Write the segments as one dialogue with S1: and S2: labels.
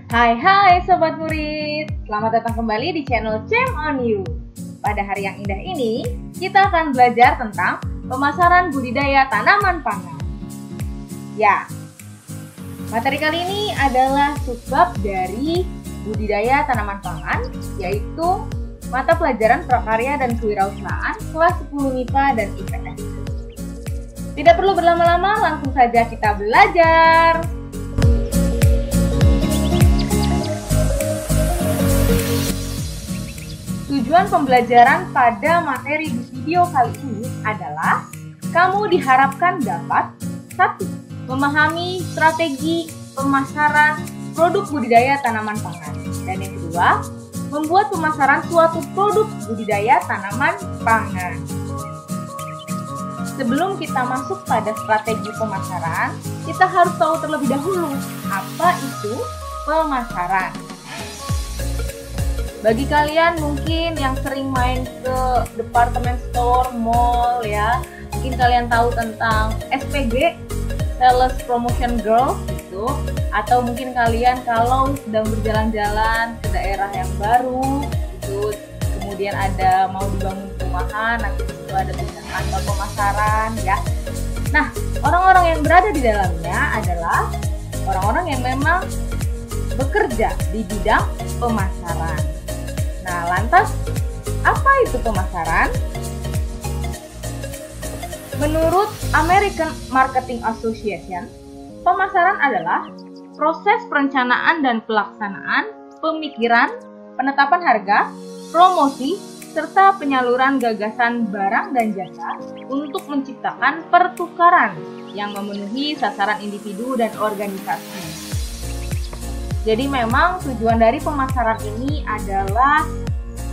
S1: Hai Sobat Murid, selamat datang kembali di channel Cem on You. Pada hari yang indah ini, kita akan belajar tentang pemasaran budidaya tanaman pangan. Ya, materi kali ini adalah subbab dari budidaya tanaman pangan, yaitu mata pelajaran prakarya dan kewirausahaan kelas 10 MIPA dan IPS. Tidak perlu berlama-lama, langsung saja kita belajar. Tujuan pembelajaran pada materi di video kali ini adalah kamu diharapkan dapat 1. Memahami strategi pemasaran produk budidaya tanaman pangan. Dan yang kedua, membuat pemasaran suatu produk budidaya tanaman pangan. Sebelum kita masuk pada strategi pemasaran, kita harus tahu terlebih dahulu apa itu pemasaran. Bagi kalian mungkin yang sering main ke department store, mall ya, mungkin kalian tahu tentang SPG, Sales Promotion Girl gitu, atau mungkin kalian kalau sedang berjalan-jalan ke daerah yang baru gitu, kemudian ada mau dibangun perumahan, nanti itu ada tulisan kantor pemasaran ya. Nah, orang-orang yang berada di dalamnya adalah orang-orang yang memang bekerja di bidang pemasaran. Nah, lantas apa itu pemasaran? Menurut American Marketing Association, pemasaran adalah proses perencanaan dan pelaksanaan, pemikiran, penetapan harga, promosi, serta penyaluran gagasan barang dan jasa untuk menciptakan pertukaran yang memenuhi sasaran individu dan organisasi. Jadi memang tujuan dari pemasaran ini adalah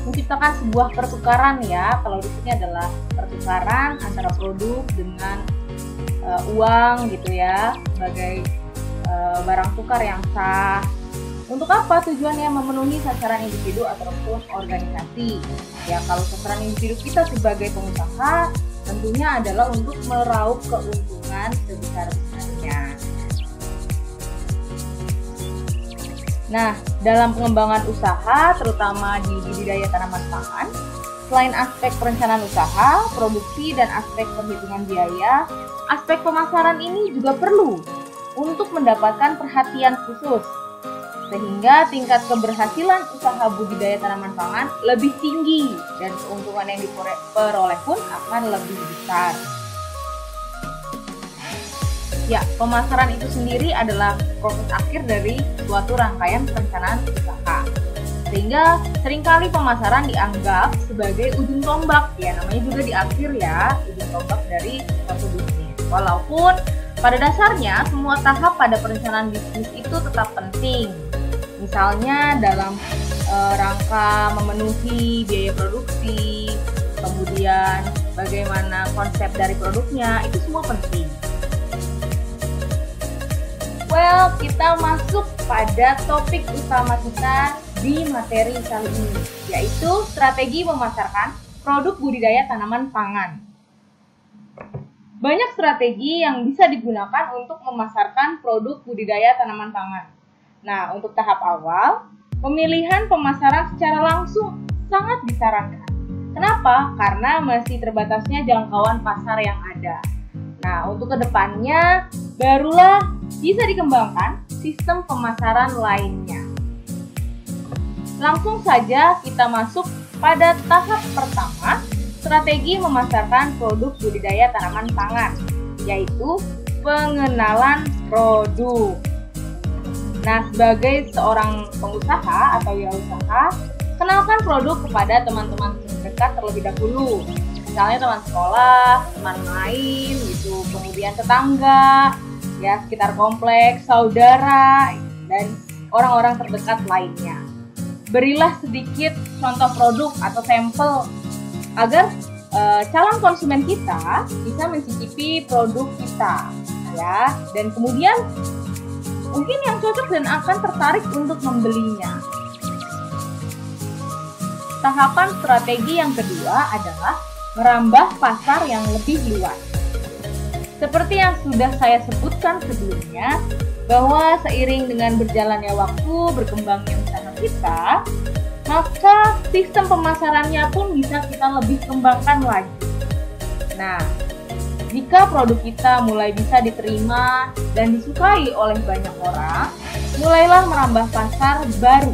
S1: menciptakan sebuah pertukaran ya. Kalau di sini adalah pertukaran antara produk dengan uang gitu ya, sebagai barang tukar yang sah. Untuk apa tujuannya? Memenuhi sasaran individu ataupun organisasi. Ya, kalau sasaran individu kita sebagai pengusaha tentunya adalah untuk meraup keuntungan sebesar-besarnya. Nah, dalam pengembangan usaha, terutama di budidaya tanaman pangan, selain aspek perencanaan usaha, produksi, dan aspek perhitungan biaya, aspek pemasaran ini juga perlu untuk mendapatkan perhatian khusus, sehingga tingkat keberhasilan usaha budidaya tanaman pangan lebih tinggi dan keuntungan yang diperoleh pun akan lebih besar. Ya, pemasaran itu sendiri adalah proses akhir dari suatu rangkaian perencanaan usaha. Sehingga seringkali pemasaran dianggap sebagai ujung tombak. Ya, namanya juga di akhir ya, ujung tombak dari suatu bisnis. Walaupun pada dasarnya semua tahap pada perencanaan bisnis itu tetap penting. Misalnya dalam rangka memenuhi biaya produksi, kemudian bagaimana konsep dari produknya, itu semua penting. Well, kita masuk pada topik utama kita di materi kali ini, yaitu strategi memasarkan produk budidaya tanaman pangan. Banyak strategi yang bisa digunakan untuk memasarkan produk budidaya tanaman pangan. Nah, untuk tahap awal, pemilihan pemasaran secara langsung sangat disarankan. Kenapa? Karena masih terbatasnya jangkauan pasar yang ada. Nah, untuk kedepannya barulah bisa dikembangkan sistem pemasaran lainnya. Langsung saja kita masuk pada tahap pertama, strategi memasarkan produk budidaya tanaman pangan, yaitu pengenalan produk. Nah, sebagai seorang pengusaha atau wirausaha, kenalkan produk kepada teman-teman terdekat terlebih dahulu. Misalnya teman sekolah, teman main gitu, kemudian tetangga, ya sekitar kompleks, saudara, dan orang-orang terdekat lainnya. Berilah sedikit contoh produk atau sampel agar calon konsumen kita bisa mencicipi produk kita, ya. Dan kemudian mungkin yang cocok dan akan tertarik untuk membelinya. Tahapan strategi yang kedua adalah merambah pasar yang lebih luas. Seperti yang sudah saya sebutkan sebelumnya, bahwa seiring dengan berjalannya waktu, berkembangnya usaha kita, maka sistem pemasarannya pun bisa kita lebih kembangkan lagi. Nah, jika produk kita mulai bisa diterima dan disukai oleh banyak orang, mulailah merambah pasar baru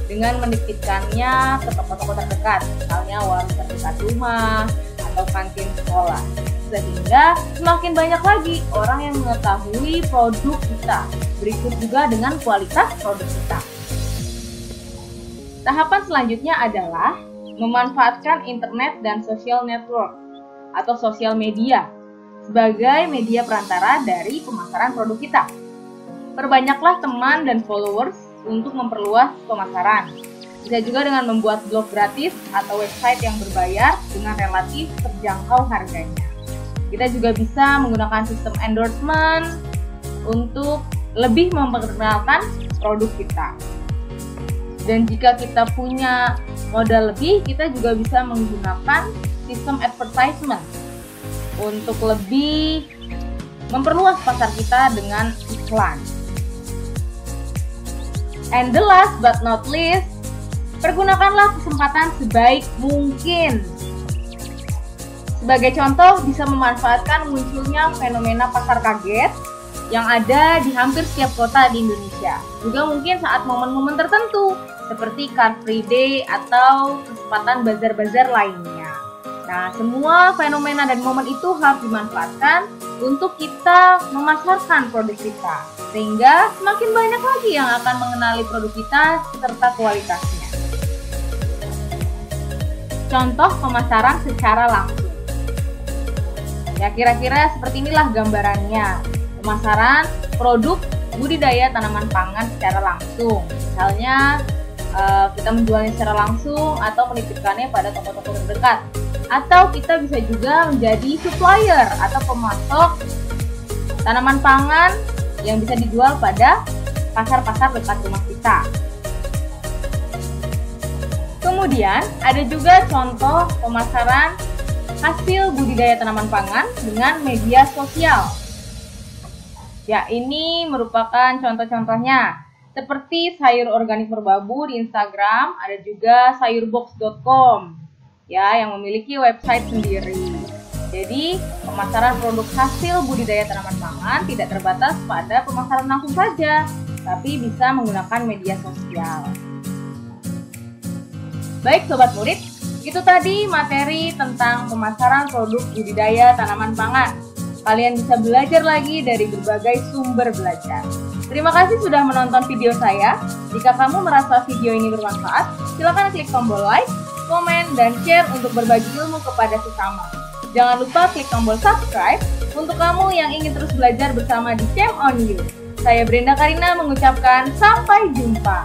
S1: dengan menitipkannya ke toko-toko terdekat, misalnya warung terdekat rumah atau kantin sekolah. Sehingga semakin banyak lagi orang yang mengetahui produk kita. Berikut juga dengan kualitas produk kita. Tahapan selanjutnya adalah memanfaatkan internet dan social network atau sosial media sebagai media perantara dari pemasaran produk kita. Perbanyaklah teman dan followers untuk memperluas pemasaran. Bisa juga dengan membuat blog gratis atau website yang berbayar dengan relatif terjangkau harganya. Kita juga bisa menggunakan sistem endorsement untuk lebih memperkenalkan produk kita. Dan jika kita punya modal lebih, kita juga bisa menggunakan sistem advertisement untuk lebih memperluas pasar kita dengan iklan. And the last but not least, pergunakanlah kesempatan sebaik mungkin. Sebagai contoh, bisa memanfaatkan munculnya fenomena pasar kaget yang ada di hampir setiap kota di Indonesia. Juga mungkin saat momen-momen tertentu, seperti Car Free Day atau kesempatan bazar-bazar lainnya. Nah, semua fenomena dan momen itu harus dimanfaatkan untuk kita memasarkan produk kita. Sehingga semakin banyak lagi yang akan mengenali produk kita serta kualitasnya. Contoh pemasaran secara langsung. Ya, kira-kira seperti inilah gambarannya. Pemasaran produk budidaya tanaman pangan secara langsung. Misalnya kita menjualnya secara langsung atau menitipkannya pada toko-toko terdekat. Atau kita bisa juga menjadi supplier atau pemasok tanaman pangan yang bisa dijual pada pasar-pasar dekat rumah kita. Kemudian ada juga contoh pemasaran hasil budidaya tanaman pangan dengan media sosial. Ya, ini merupakan contoh-contohnya. Seperti sayur organik merbabu di Instagram, ada juga sayurbox.com ya yang memiliki website sendiri. Jadi, pemasaran produk hasil budidaya tanaman pangan tidak terbatas pada pemasaran langsung saja, tapi bisa menggunakan media sosial. Baik Sobat Murid, itu tadi materi tentang pemasaran produk budidaya tanaman pangan. Kalian bisa belajar lagi dari berbagai sumber belajar. Terima kasih sudah menonton video saya. Jika kamu merasa video ini bermanfaat, silakan klik tombol like, komen, dan share untuk berbagi ilmu kepada sesama. Jangan lupa klik tombol subscribe untuk kamu yang ingin terus belajar bersama di Shame on You. Saya Brenda Karina mengucapkan sampai jumpa.